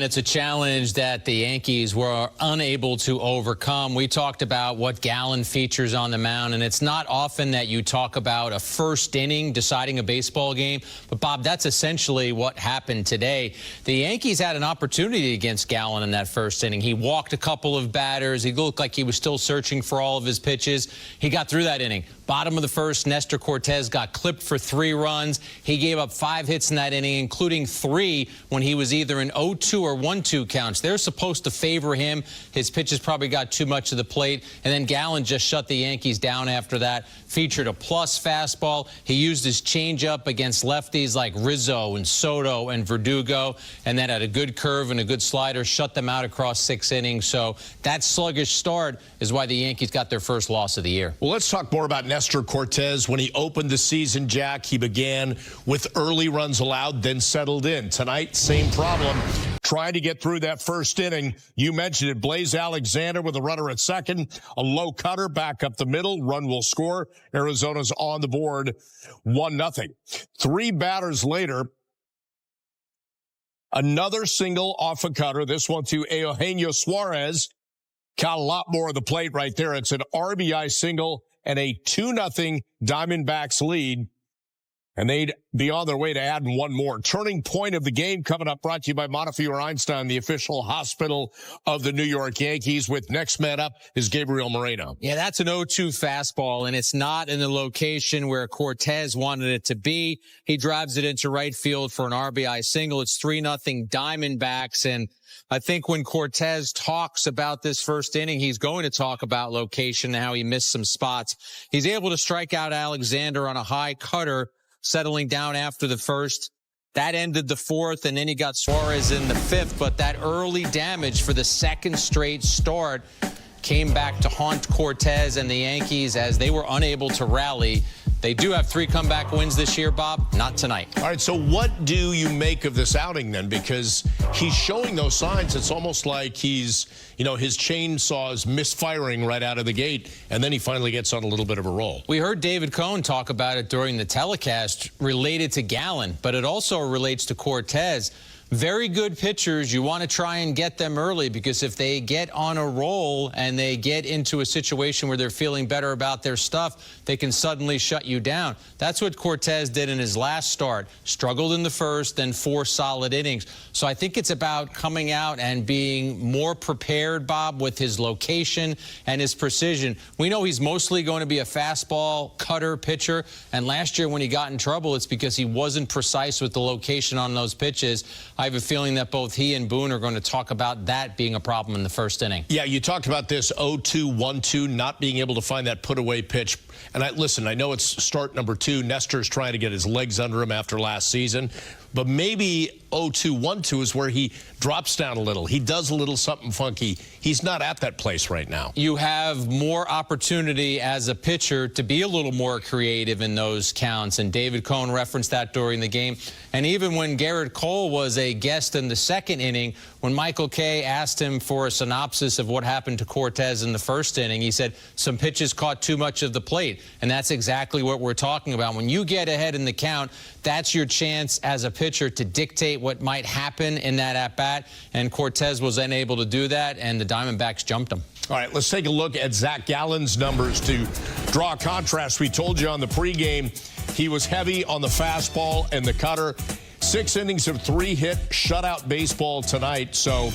It's a challenge that the Yankees were unable to overcome. We talked about what Gallen features on the mound, and it's not often that you talk about a first inning deciding a baseball game. But, Bob, that's essentially what happened today. The Yankees had an opportunity against Gallen in that first inning. He walked a couple of batters. He looked like he was still searching for all of his pitches. He got through that inning. Bottom of the first, Nestor Cortes got clipped for 3 runs. He gave up 5 hits in that inning, including 3 when he was either in 0-2 or 1-2 counts. They're supposed to favor him. His pitches probably got too much of the plate. And then Gallen just shut the Yankees down after that. Featured a plus fastball. He used his changeup against lefties like Rizzo and Soto and Verdugo. And then had a good curve and a good slider. Shut them out across 6 innings. So that sluggish start is why the Yankees got their first loss of the year. Well, let's talk more about Nestor Cortes. When he opened the season, Jack, he began with early runs allowed, then settled in. Tonight, same problem. Trying to get through that first inning. You mentioned it. Blaze Alexander with a runner at second. A low cutter back up the middle. Run will score. Arizona's on the board 1-0. 3 batters later, another single off a cutter. This one to Eugenio Suarez. Got a lot more of the plate right there. It's an RBI single and a 2-0 Diamondbacks lead. And they'd be on their way to adding one more. Turning point of the game coming up, brought to you by Montefiore Einstein, the official hospital of the New York Yankees. With next man up is Gabriel Moreno. Yeah, that's an 0-2 fastball, and it's not in the location where Cortes wanted it to be. He drives it into right field for an RBI single. It's 3-0 Diamondbacks, and I think when Cortes talks about this first inning, he's going to talk about location and how he missed some spots. He's able to strike out Alexander on a high cutter, settling down after the first. That ended the 4th, and then he got Suarez in the 5th. But that early damage for the second straight start came back to haunt Cortes and the Yankees as they were unable to rally. They do have 3 comeback wins this year, Bob. Not tonight. All right, so what do you make of this outing then? Because he's showing those signs. It's almost like he's, his chainsaw is misfiring right out of the gate, and then he finally gets on a little bit of a roll. We heard David Cohn talk about it during the telecast related to Gallen, but it also relates to Cortes. Very good pitchers, you want to try and get them early, because if they get on a roll and they get into a situation where they're feeling better about their stuff, they can suddenly shut you down. That's what Cortes did in his last start. Struggled in the first, then 4 solid innings. So I think it's about coming out and being more prepared, Bob, with his location and his precision. We know he's mostly going to be a fastball cutter pitcher, and last year when he got in trouble, it's because he wasn't precise with the location on those pitches. I have a feeling that both he and Boone are going to talk about that being a problem in the first inning. Yeah, you talked about this 0-2, 1-2, not being able to find that put-away pitch. And I know it's start number 2. Nestor's trying to get his legs under him after last season. But maybe 0-2, 1-2 is where he drops down a little. He does a little something funky. He's not at that place right now. You have more opportunity as a pitcher to be a little more creative in those counts. And David Cohn referenced that during the game. And even when Garrett Cole was a guest in the second inning, when Michael Kay asked him for a synopsis of what happened to Cortes in the first inning, he said some pitches caught too much of the plate. And that's exactly what we're talking about. When you get ahead in the count, that's your chance as a pitcher to dictate what might happen in that at-bat. And Cortes was unable to do that, and the Diamondbacks jumped him. All right, let's take a look at Zach Gallen's numbers to draw a contrast. We told you on the pregame he was heavy on the fastball and the cutter. 6 innings of 3-hit shutout baseball tonight. So,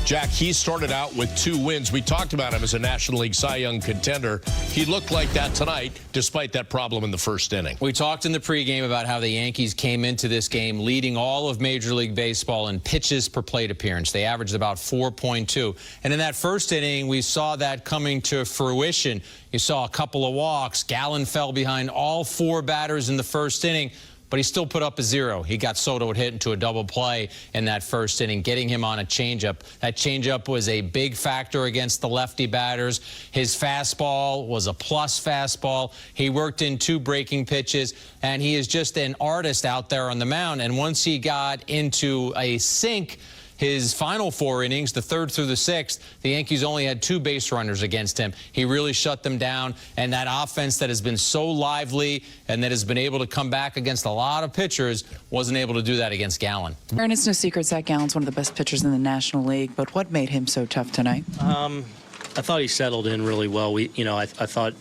Jack, he started out with 2 wins. We talked about him as a National League Cy Young contender. He looked like that tonight, despite that problem in the first inning. We talked in the pregame about how the Yankees came into this game leading all of Major League Baseball in pitches per plate appearance. They averaged about 4.2. And in that first inning, we saw that coming to fruition. You saw a couple of walks. Gallen fell behind all 4 batters in the first inning, but he still put up a 0. He got Soto hit into a double play in that first inning, getting him on a changeup. That changeup was a big factor against the lefty batters. His fastball was a plus fastball. He worked in 2 breaking pitches, and he is just an artist out there on the mound. And once he got into a sink, his final 4 innings, the 3rd through the 6th, the Yankees only had 2 base runners against him. He really shut them down, and that offense that has been so lively and that has been able to come back against a lot of pitchers wasn't able to do that against Gallen. Aaron, it's no secret Zach Gallen's one of the best pitchers in the National League, but what made him so tough tonight? I thought he settled in really well. I thought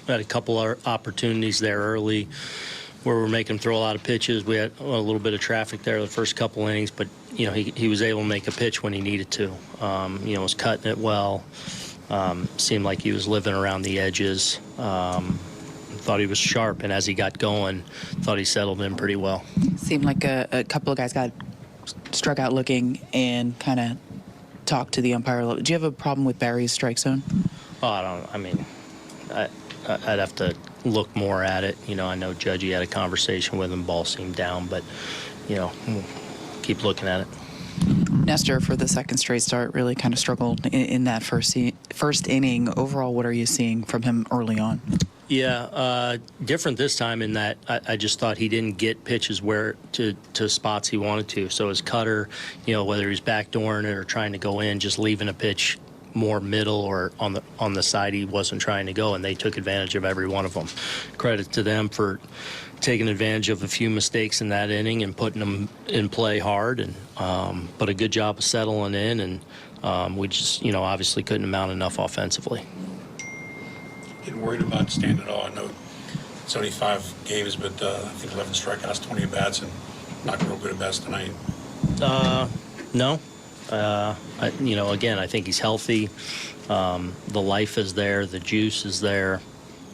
we had a couple of opportunities there early where we were making him throw a lot of pitches. We had a little bit of traffic there the first couple innings, but he was able to make a pitch when he needed to. Was cutting it well. Seemed like he was living around the edges. Thought he was sharp, and as he got going, thought he settled in pretty well. Seemed like a couple of guys got struck out looking and kind of talked to the umpire a little. Do you have a problem with Barry's strike zone? Oh, I'd have to look more at it. I know Judgy had a conversation with him. Ball seemed down, but keep looking at it. Nestor, for the second straight start, really kind of struggled in that first inning. Overall, what are you seeing from him early on? Yeah, different this time in that I just thought he didn't get pitches to spots he wanted to. So his cutter, whether he's backdooring it or trying to go in, just leaving a pitch more middle or on the side he wasn't trying to go, and they took advantage of every one of them. Credit to them for taking advantage of a few mistakes in that inning and putting them in play hard, and but a good job of settling in, and we just obviously couldn't amount enough offensively. Getting worried about standing at all. I know 75 games, but I think 11 strikeouts, 20 at bats, and not real good at bats tonight. No. Again, I think he's healthy. The life is there. The juice is there.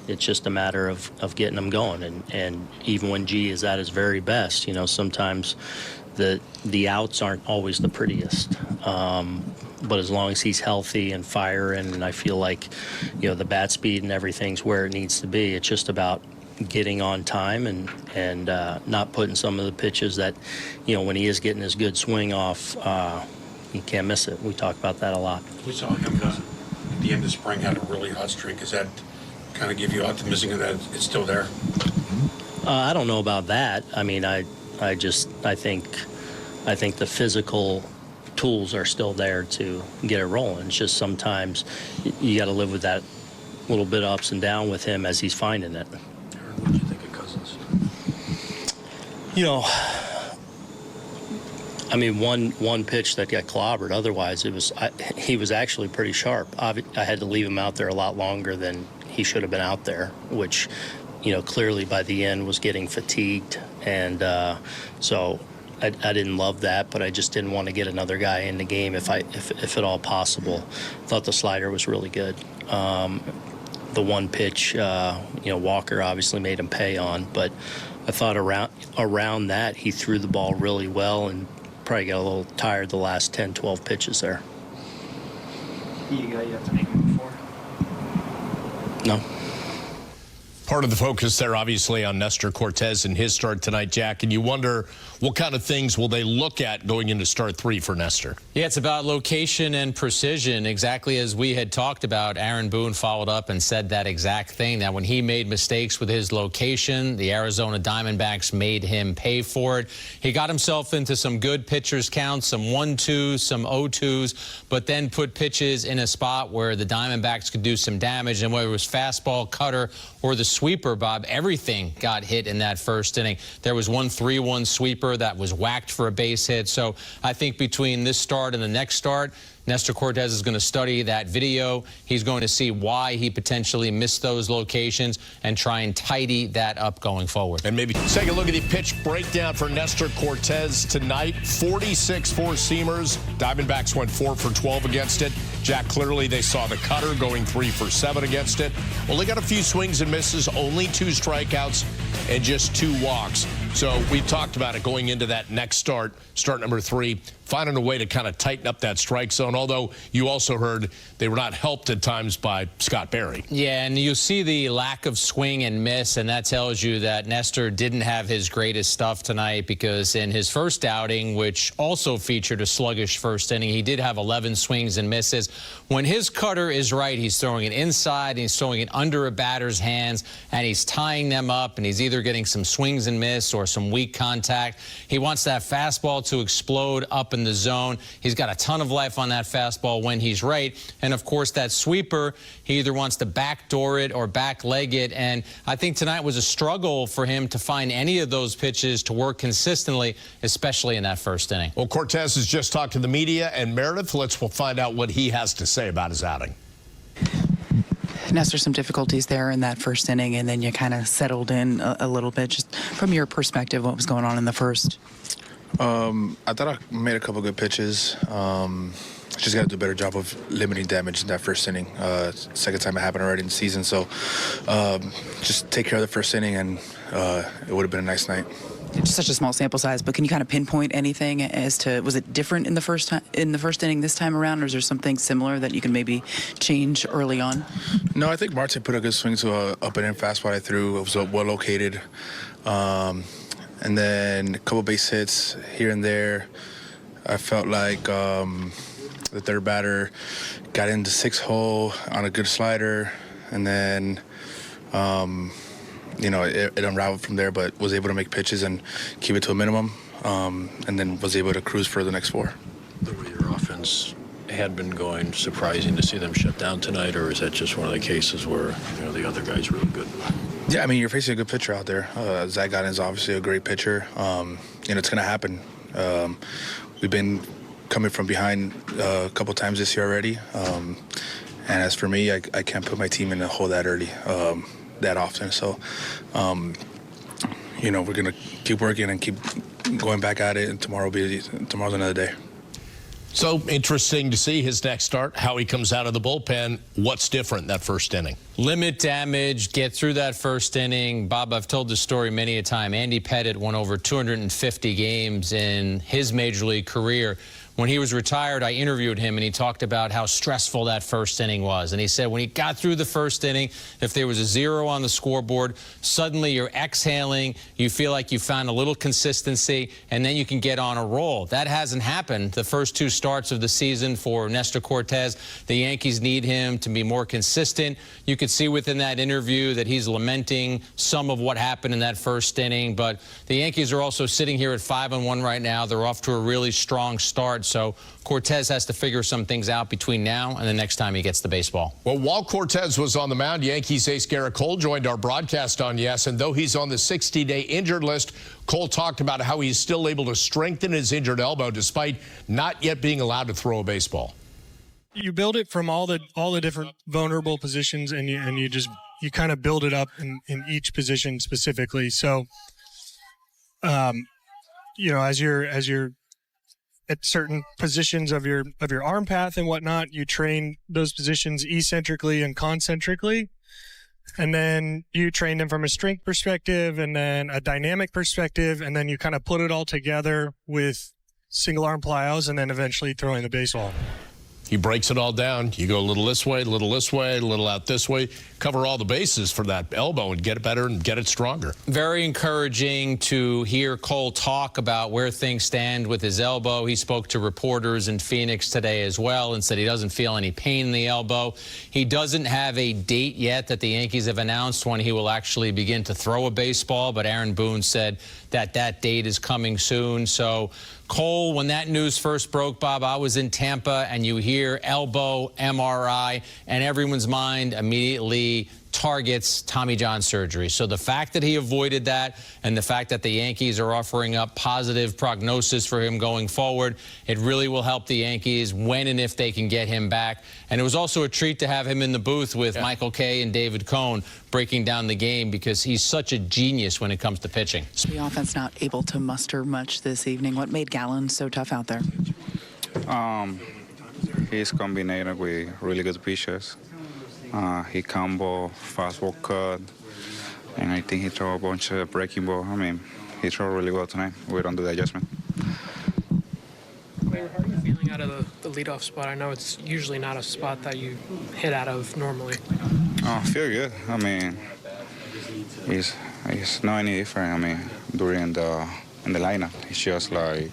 It's just a matter of getting him going. And even when G is at his very best, sometimes the outs aren't always the prettiest. But as long as he's healthy and firing, and I feel like, the bat speed and everything's where it needs to be, it's just about getting on time and not putting some of the pitches that, when he is getting his good swing off, you can't miss it. We talk about that a lot. We saw him at the end of spring had a really hot streak. Does that kind of give you optimism that it's still there? I don't know about that. I mean, I think the physical tools are still there to get it rolling. It's just sometimes you got to live with that little bit of ups and down with him as he's finding it. Aaron, what did you think of Cousins? One pitch that got clobbered. Otherwise, he was actually pretty sharp. I had to leave him out there a lot longer than he should have been out there, which, clearly by the end was getting fatigued. And so I didn't love that, but I just didn't want to get another guy in the game if at all possible. Thought the slider was really good. The one pitch, Walker obviously made him pay on, but I thought around that he threw the ball really well and probably got a little tired the last 10, 12 pitches there. You have to make it before? No. Part of the focus there, obviously, on Nestor Cortes and his start tonight, Jack, and you wonder what kind of things will they look at going into start 3 for Nestor? Yeah, it's about location and precision, exactly as we had talked about. Aaron Boone followed up and said that exact thing, that when he made mistakes with his location, the Arizona Diamondbacks made him pay for it. He got himself into some good pitchers counts, some 1-2s, some 0-2s, but then put pitches in a spot where the Diamondbacks could do some damage, and whether it was fastball, cutter, or the sweeper, Bob, everything got hit in that first inning. There was one 3-1 sweeper that was whacked for a base hit. So I think between this start and the next start, Nestor Cortes is going to study that video. He's going to see why he potentially missed those locations and try and tidy that up going forward. And maybe take a look at the pitch breakdown for Nestor Cortes tonight. 46 four-seamers. Diamondbacks went 4 for 12 against it. Jack, clearly they saw the cutter going 3 for 7 against it. Only got a few swings and misses, only 2 strikeouts and just 2 walks. So we talked about it going into that next start number 3, finding a way to kind of tighten up that strike zone, although you also heard they were not helped at times by Scott Barry. Yeah, and you see the lack of swing and miss, and that tells you that Nestor didn't have his greatest stuff tonight, because in his first outing, which also featured a sluggish first inning, he did have 11 swings and misses. When his cutter is right, he's throwing it inside, and he's throwing it under a batter's hands, and he's tying them up, and he's either getting some swings and miss or some weak contact. He wants that fastball to explode up in in the zone. He's got a ton of life on that fastball when he's right. And, of course, that sweeper, he either wants to backdoor it or backleg it. And I think tonight was a struggle for him to find any of those pitches to work consistently, especially in that first inning. Well, Cortez has just talked to the media, and Meredith, we'll find out what he has to say about his outing. Nestor, some difficulties there in that first inning, and then you kind of settled in a little bit. Just from your perspective, what was going on in the first? I thought I made a couple good pitches. Just got to do a better job of limiting damage in that first inning. Second time it happened already in the season, so just take care of the first inning, and it would have been a nice night. It's such a small sample size, but can you kind of pinpoint anything as to, was it different in the first inning this time around, or is there something similar that you can maybe change early on? No, I think Marte put a good swing to a up and in fastball I threw. It was well located, and then a couple base hits here and there. I felt like the third batter got into 6-hole on a good slider, and then it unraveled from there, but was able to make pitches and keep it to a minimum, and then was able to cruise for the next 4. The way your offense had been going, surprising to see them shut down tonight, or is that just one of the cases where the other guy's really good? Yeah, I mean, you're facing a good pitcher out there. Zach Gallen's obviously a great pitcher. It's going to happen. We've been coming from behind a couple times this year already, and as for me, I can't put my team in a hole that early. That often, so we're gonna keep working and keep going back at it, and tomorrow's another day. So interesting to see his next start, how he comes out of the bullpen. What's different that first inning? Limit damage, get through that first inning. Bob, I've told this story many a time. Andy Pettitte won over 250 games in his major league career. When he was retired, I interviewed him, and he talked about how stressful that first inning was. And he said when he got through the first inning, if there was a 0 on the scoreboard, suddenly you're exhaling, you feel like you found a little consistency, and then you can get on a roll. That hasn't happened the first 2 starts of the season for Nestor Cortez. The Yankees need him to be more consistent. You could see within that interview that he's lamenting some of what happened in that first inning. But the Yankees are also sitting here at 5-1 right now. They're off to a really strong start. So Cortez has to figure some things out between now and the next time he gets the baseball. Well, while Cortez was on the mound, Yankees ace Garrett Cole joined our broadcast on Yes, and though he's on the 60-day injured list, Cole talked about how he's still able to strengthen his injured elbow despite not yet being allowed to throw a baseball. You build it from all the different vulnerable positions, and you kind of build it up in each position specifically. So, as you're at certain positions of your arm path and whatnot, you train those positions eccentrically and concentrically, and then you train them from a strength perspective and then a dynamic perspective, and then you kind of put it all together with single arm plyos and then eventually throwing the baseball. He breaks it all down. You go a little this way, a little this way, a little out this way. Cover all the bases for that elbow and get it better and get it stronger. Very encouraging to hear Cole talk about where things stand with his elbow. He spoke to reporters in Phoenix today as well and said he doesn't feel any pain in the elbow. He doesn't have a date yet that the Yankees have announced when he will actually begin to throw a baseball, but Aaron Boone said that date is coming soon. So Cole, when that news first broke, Bob, I was in Tampa, and you hear elbow, MRI, and everyone's mind immediately targets Tommy John surgery. So the fact that he avoided that and the fact that the Yankees are offering up positive prognosis for him going forward, it really will help the Yankees when and if they can get him back. And it was also a treat to have him in the booth with Michael Kay and David Cohn breaking down the game because he's such a genius when it comes to pitching. The offense not able to muster much this evening. What made Gallen so tough out there? He's combined with really good pitches. He combo, fastball cut, and I think he throw a bunch of breaking ball. I mean, he threw really well tonight. We don't do the adjustment. How are you feeling out of the leadoff spot? I know it's usually not a spot that you hit out of normally. I feel good. I mean, it's not any different. I mean, in the lineup, it's just like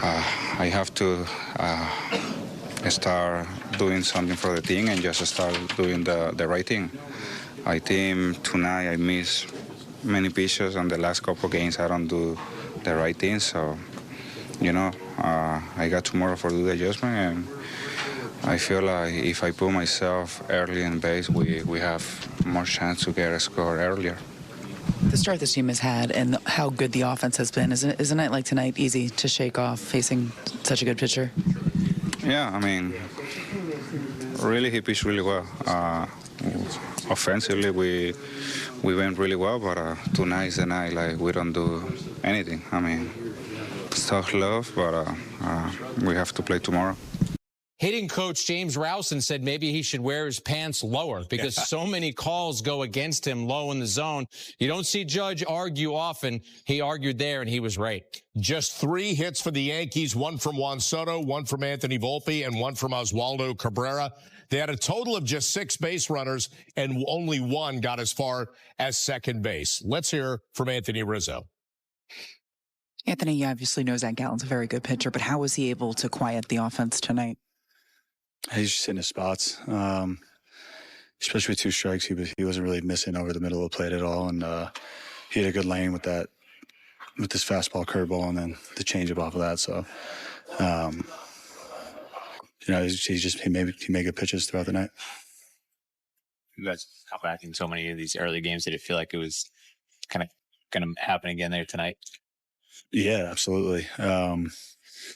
I have to start doing something for the team and just start doing the right thing. I think tonight I missed many pitches, and the last couple of games I don't do the right thing. So, I got tomorrow for do the adjustment, and I feel like if I put myself early in base, we have more chance to get a score earlier. The start this team has had and how good the offense has been, is a night like tonight easy to shake off facing such a good pitcher? Yeah, I mean, really he pitched really well. Offensively, we went really well, but tonight is the night like we don't do anything. I mean, it's tough love, but we have to play tomorrow. Hitting coach James Rowson said maybe he should wear his pants lower because so many calls go against him low in the zone. You don't see Judge argue often. He argued there, and he was right. Just 3 hits for the Yankees, 1 from Juan Soto, 1 from Anthony Volpe, and 1 from Oswaldo Cabrera. They had a total of just 6 base runners, and only 1 got as far as second base. Let's hear from Anthony Rizzo. Anthony obviously knows that Gallen's a very good pitcher, but how was he able to quiet the offense tonight? He's just in his spots, especially with 2 strikes. He wasn't really missing over the middle of the plate at all, and he had a good lane with that, with this fastball, curveball, and then the changeup off of that. So, he made good pitches throughout the night. You guys come back in so many of these early games. Did it feel like it was kind of going to happen again there tonight? Yeah, absolutely.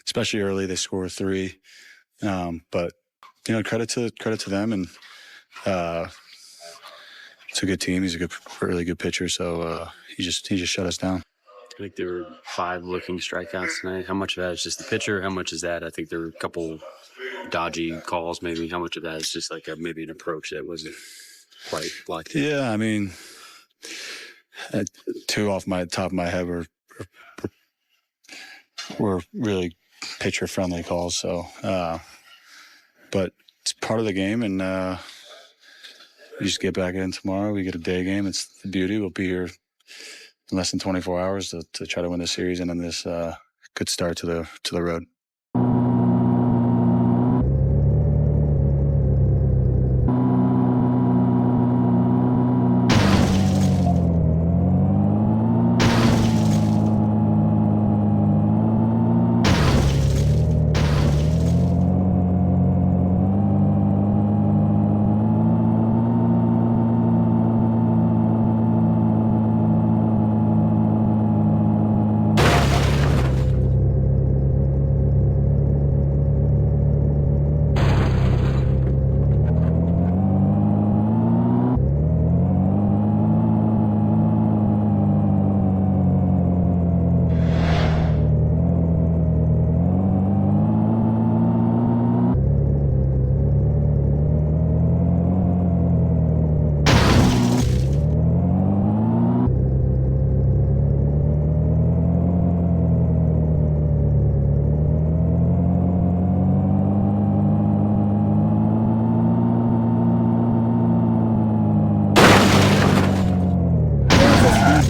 Especially early, they score 3, but. Credit to them, and it's a good team. He's a really good pitcher, so he just shut us down. I think there were 5 looking strikeouts tonight. How much of that is just the pitcher? How much is that? I think there were a couple dodgy calls, maybe. How much of that is just like maybe an approach that wasn't quite like that? Yeah, I mean, 2 off my top of my head were really pitcher-friendly calls, so. But it's part of the game, and we just get back in tomorrow. We get a day game. It's the beauty. We'll be here in less than 24 hours to try to win the series and then this good start to the road.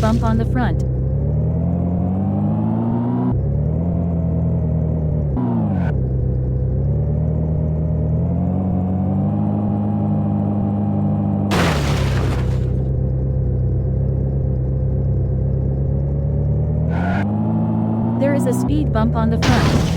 Bump on the front. There is a speed bump on the front.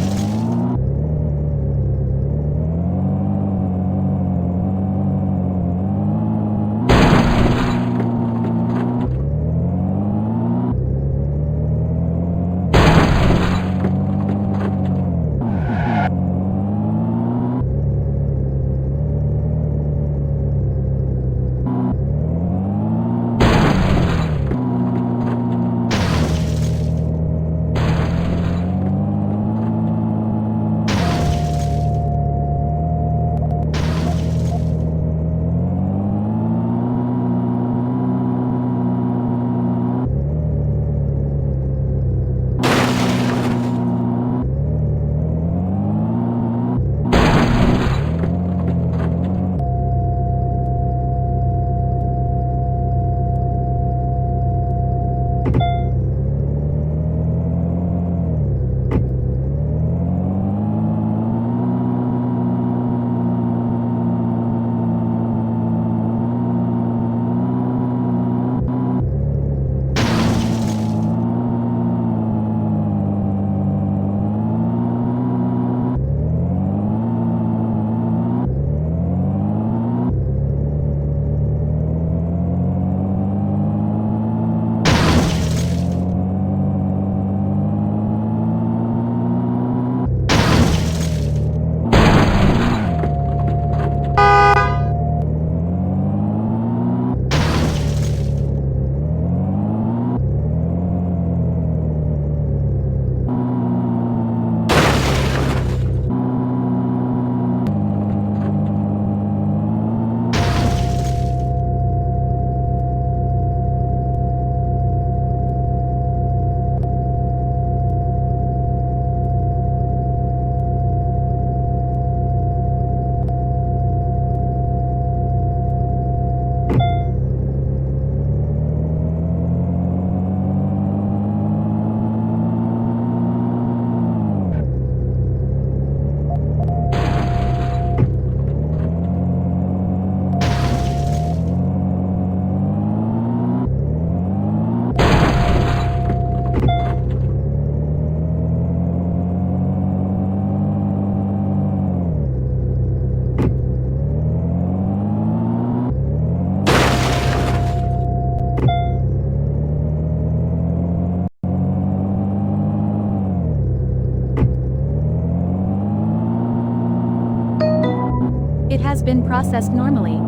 It has been processed normally.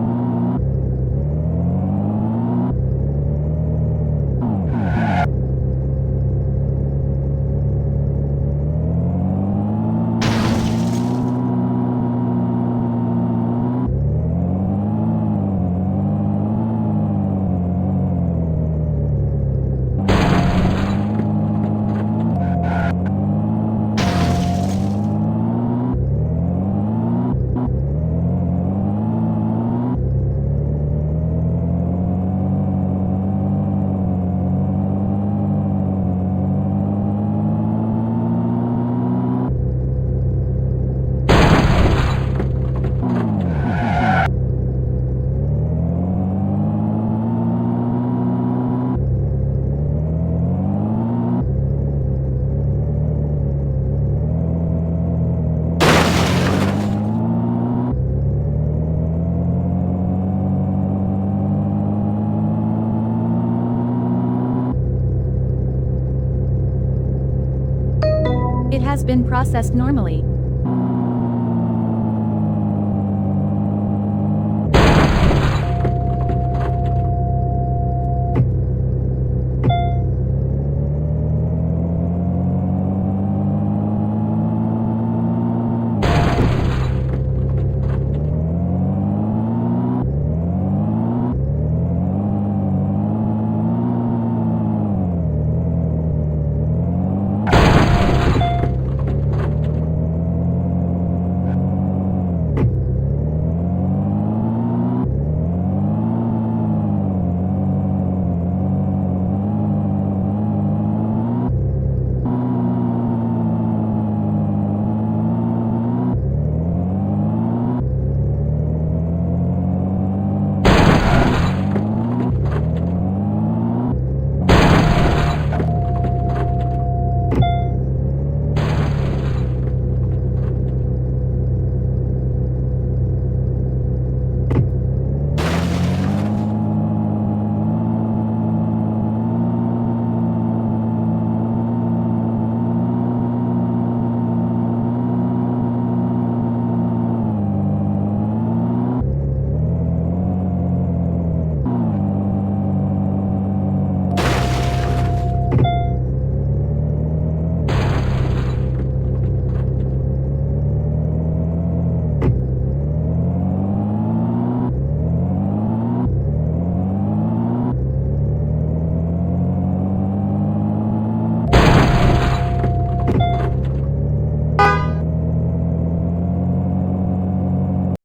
It has been processed normally.